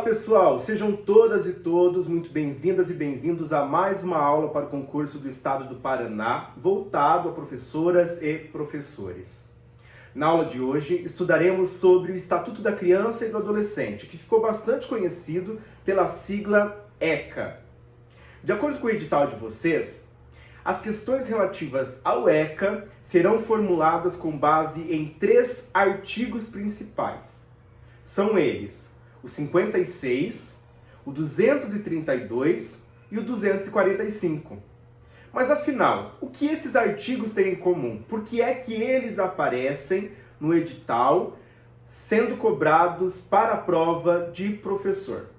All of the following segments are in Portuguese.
Olá pessoal, sejam todas e todos muito bem-vindas e bem-vindos a mais uma aula para o concurso do Estado do Paraná, voltado a professoras e professores. Na aula de hoje estudaremos sobre o Estatuto da Criança e do Adolescente, que ficou bastante conhecido pela sigla ECA. De acordo com o edital de vocês, as questões relativas ao ECA serão formuladas com base em 3 artigos principais. São eles o 56, o 232 e o 245. Mas afinal, o que esses artigos têm em comum? Por que é que eles aparecem no edital sendo cobrados para a prova de professor?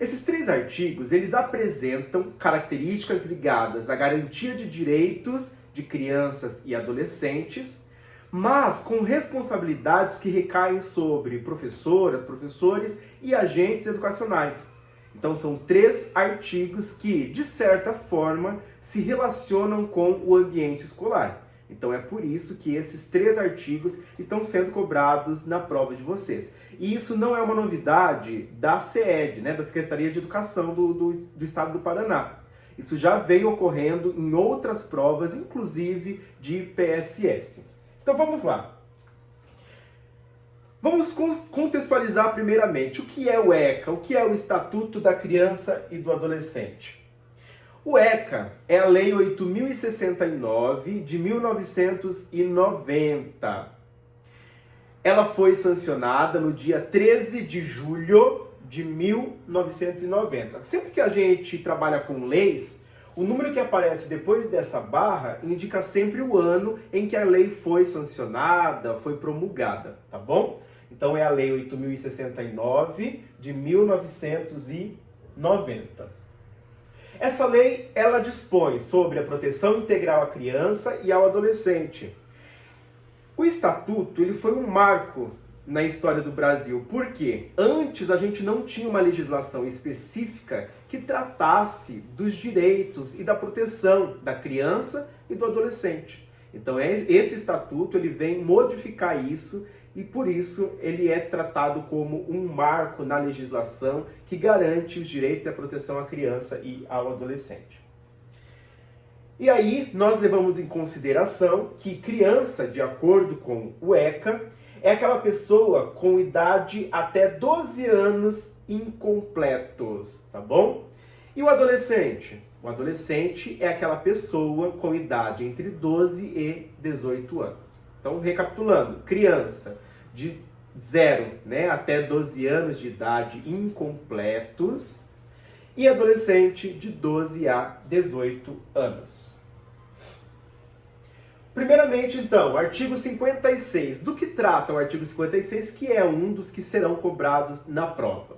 Esses 3 artigos, eles apresentam características ligadas à garantia de direitos de crianças e adolescentes, mas com responsabilidades que recaem sobre professoras, professores e agentes educacionais. Então são 3 artigos que, de certa forma, se relacionam com o ambiente escolar. Então é por isso que esses 3 artigos estão sendo cobrados na prova de vocês. E isso não é uma novidade da SEED, da Secretaria de Educação do Estado do Paraná. Isso já veio ocorrendo em outras provas, inclusive de PSS. Então vamos lá. Vamos contextualizar primeiramente o que é o ECA, o que é o Estatuto da Criança e do Adolescente. O ECA é a Lei 8.069 de 1990. Ela foi sancionada no dia 13 de julho de 1990. Sempre que a gente trabalha com leis, o número que aparece depois dessa barra indica sempre o ano em que a lei foi sancionada, foi promulgada, tá bom? Então é a Lei 8.069 de 1990. Essa lei, ela dispõe sobre a proteção integral à criança e ao adolescente. O Estatuto, ele foi um marco na história do Brasil, porque antes a gente não tinha uma legislação específica que tratasse dos direitos e da proteção da criança e do adolescente. Então esse estatuto ele vem modificar isso e por isso ele é tratado como um marco na legislação que garante os direitos e a proteção à criança e ao adolescente. E aí nós levamos em consideração que criança, de acordo com o ECA, é aquela pessoa com idade até 12 anos incompletos, tá bom? E o adolescente? O adolescente é aquela pessoa com idade entre 12 e 18 anos. Então, recapitulando, criança de 0 até 12 anos de idade incompletos e adolescente de 12 a 18 anos. Primeiramente, então, artigo 56. Do que trata o artigo 56, que é um dos que serão cobrados na prova?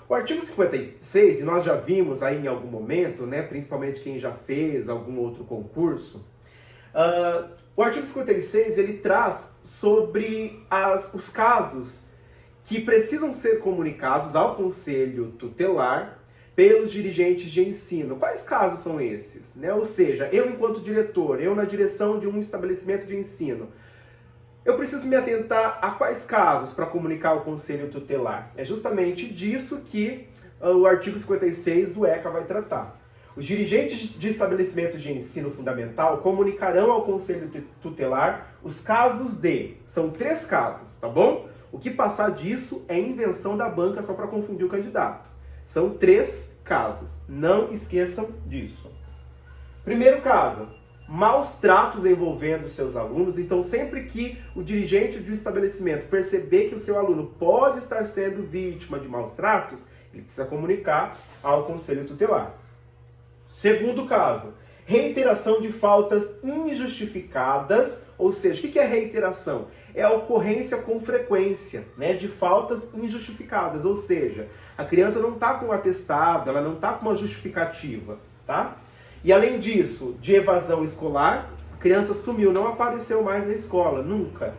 O artigo 56, e nós já vimos aí em algum momento, principalmente quem já fez algum outro concurso, o artigo 56 ele traz sobre os casos que precisam ser comunicados ao Conselho Tutelar pelos dirigentes de ensino. Quais casos são esses? Ou seja, eu enquanto diretor, eu na direção de um estabelecimento de ensino, eu preciso me atentar a quais casos para comunicar ao Conselho Tutelar? É justamente disso que o artigo 56 do ECA vai tratar. Os dirigentes de estabelecimentos de ensino fundamental comunicarão ao Conselho Tutelar os casos são 3 casos, tá bom? O que passar disso é invenção da banca só para confundir o candidato. São 3 casos, não esqueçam disso. Primeiro caso, maus tratos envolvendo seus alunos. Então, sempre que o dirigente do estabelecimento perceber que o seu aluno pode estar sendo vítima de maus tratos, ele precisa comunicar ao Conselho Tutelar. Segundo caso, reiteração de faltas injustificadas, ou seja, o que é reiteração? É a ocorrência com frequência, de faltas injustificadas, ou seja, a criança não está com um atestado, ela não está com uma justificativa, tá? E além disso, de evasão escolar, a criança sumiu, não apareceu mais na escola, nunca.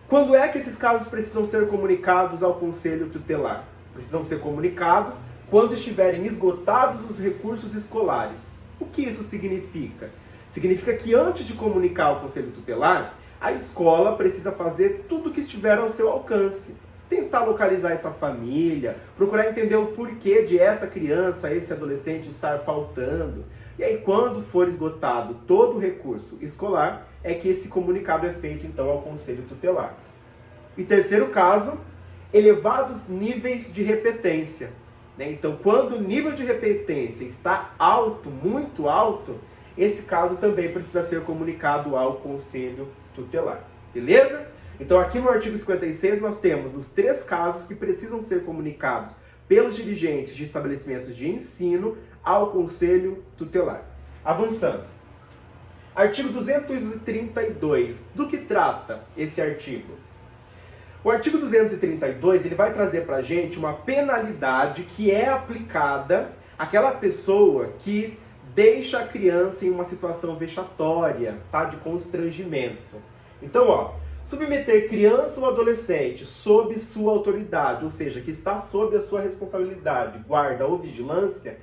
Quando é que esses casos precisam ser comunicados ao Conselho Tutelar? Precisam ser comunicados quando estiverem esgotados os recursos escolares. O que isso significa? Significa que antes de comunicar ao Conselho Tutelar, a escola precisa fazer tudo o que estiver ao seu alcance. tentar localizar essa família, procurar entender o porquê de essa criança, esse adolescente estar faltando. E aí, quando for esgotado todo o recurso escolar, é que esse comunicado é feito, então, ao Conselho Tutelar. E terceiro caso, elevados níveis de repetência. Então, quando o nível de repetência está alto, muito alto, esse caso também precisa ser comunicado ao Conselho Tutelar. Beleza? Então, aqui no artigo 56, nós temos os 3 casos que precisam ser comunicados pelos dirigentes de estabelecimentos de ensino ao Conselho Tutelar. Avançando. Artigo 232. Do que trata esse artigo? O artigo 232 ele vai trazer para a gente uma penalidade que é aplicada àquela pessoa que deixa a criança em uma situação vexatória, tá? De constrangimento. Então, submeter criança ou adolescente sob sua autoridade, ou seja, que está sob a sua responsabilidade, guarda ou vigilância,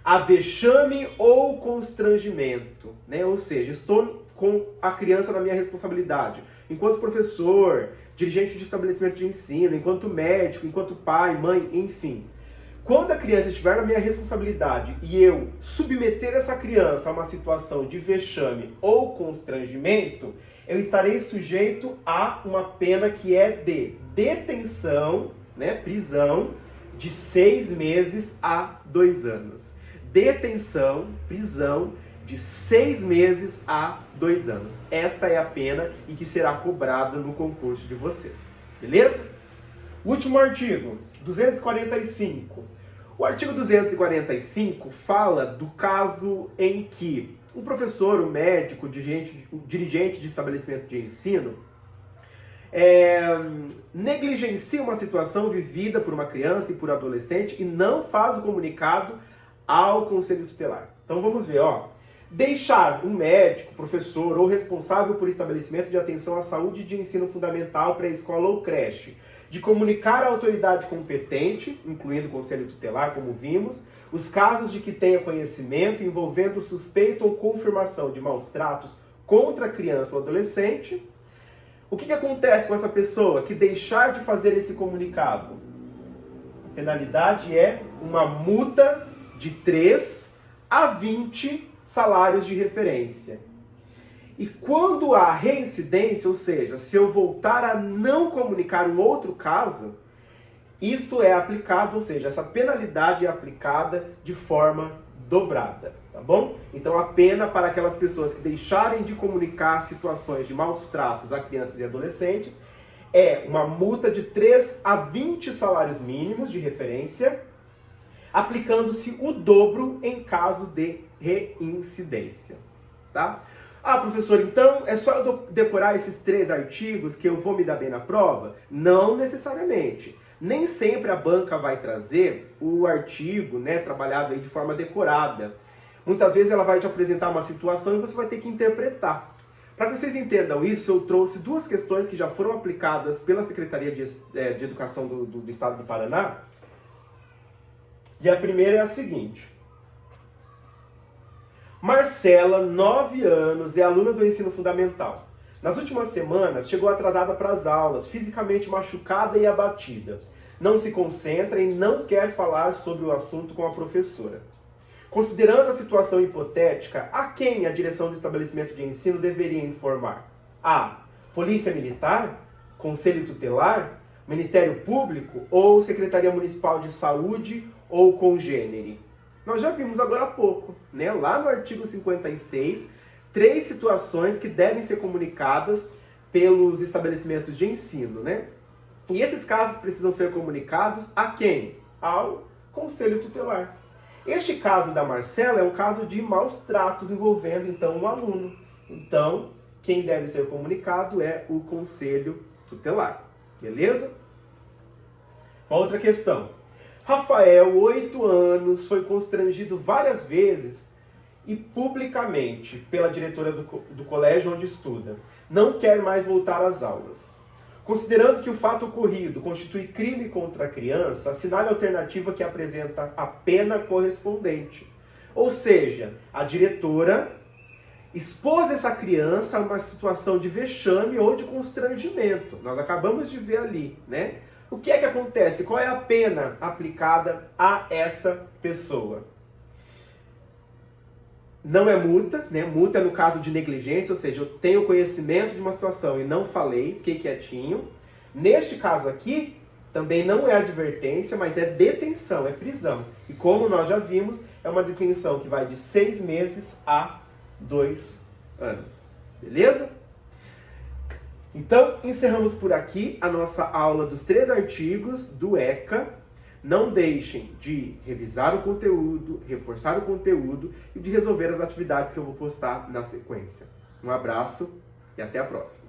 a vexame ou constrangimento, né? Ou seja, estou com a criança na minha responsabilidade, enquanto professor, dirigente de estabelecimento de ensino, enquanto médico, enquanto pai, mãe, enfim. Quando a criança estiver na minha responsabilidade e eu submeter essa criança a uma situação de vexame ou constrangimento, eu estarei sujeito a uma pena que é de detenção, né, prisão, de 6 meses a 2 anos. Detenção, prisão, de 6 meses a 2 anos. Esta é a pena e que será cobrada no concurso de vocês. Beleza? Último artigo, 245. O artigo 245 fala do caso em que um professor, um médico, um dirigente de estabelecimento de ensino negligencia uma situação vivida por uma criança e por adolescente e não faz o comunicado ao Conselho Tutelar. Então vamos ver, deixar um médico, professor ou responsável por estabelecimento de atenção à saúde de ensino fundamental, pré-escola ou creche, de comunicar à autoridade competente, incluindo o Conselho Tutelar, como vimos, os casos de que tenha conhecimento envolvendo suspeita ou confirmação de maus tratos contra a criança ou adolescente. O que acontece com essa pessoa que deixar de fazer esse comunicado? A penalidade é uma multa de 3 a 20 salários de referência. E quando há reincidência, ou seja, se eu voltar a não comunicar um outro caso, isso é aplicado, ou seja, essa penalidade é aplicada de forma dobrada, tá bom? Então a pena para aquelas pessoas que deixarem de comunicar situações de maus tratos a crianças e adolescentes é uma multa de 3 a 20 salários mínimos de referência, aplicando-se o dobro em caso de reincidência, tá? Professor, então é só eu decorar esses 3 artigos que eu vou me dar bem na prova? Não necessariamente. Nem sempre a banca vai trazer o artigo, né, trabalhado aí de forma decorada. Muitas vezes ela vai te apresentar uma situação e você vai ter que interpretar. Para que vocês entendam isso, eu trouxe 2 questões que já foram aplicadas pela Secretaria de Educação do Estado do Paraná. E a primeira é a seguinte. Marcela, 9 anos, é aluna do ensino fundamental. Nas últimas semanas, chegou atrasada para as aulas, fisicamente machucada e abatida. Não se concentra e não quer falar sobre o assunto com a professora. Considerando a situação hipotética, a quem a direção do estabelecimento de ensino deveria informar? A. Polícia Militar? Conselho Tutelar? Ministério Público? Ou Secretaria Municipal de Saúde? Ou congênere? Nós já vimos agora há pouco, né? Lá no artigo 56, 3 situações que devem ser comunicadas pelos estabelecimentos de ensino, né? E esses casos precisam ser comunicados a quem? Ao Conselho Tutelar. Este caso da Marcela é um caso de maus tratos envolvendo, então, um aluno. Então, quem deve ser comunicado é o Conselho Tutelar. Beleza? Uma outra questão. Rafael, 8 anos, foi constrangido várias vezes e publicamente pela diretora do colégio onde estuda. Não quer mais voltar às aulas. Considerando que o fato ocorrido constitui crime contra a criança, assinale a alternativa que apresenta a pena correspondente. Ou seja, a diretora expôs essa criança a uma situação de vexame ou de constrangimento. Nós acabamos de ver ali, né? O que é que acontece? Qual é a pena aplicada a essa pessoa? Não é multa, né? Multa é no caso de negligência, ou seja, eu tenho conhecimento de uma situação e não falei, fiquei quietinho. Neste caso aqui, também não é advertência, mas é detenção, é prisão. E como nós já vimos, é uma detenção que vai de 6 meses a 2 anos. Beleza? Então, encerramos por aqui a nossa aula dos 3 artigos do ECA. Não deixem de revisar o conteúdo, reforçar o conteúdo e de resolver as atividades que eu vou postar na sequência. Um abraço e até a próxima.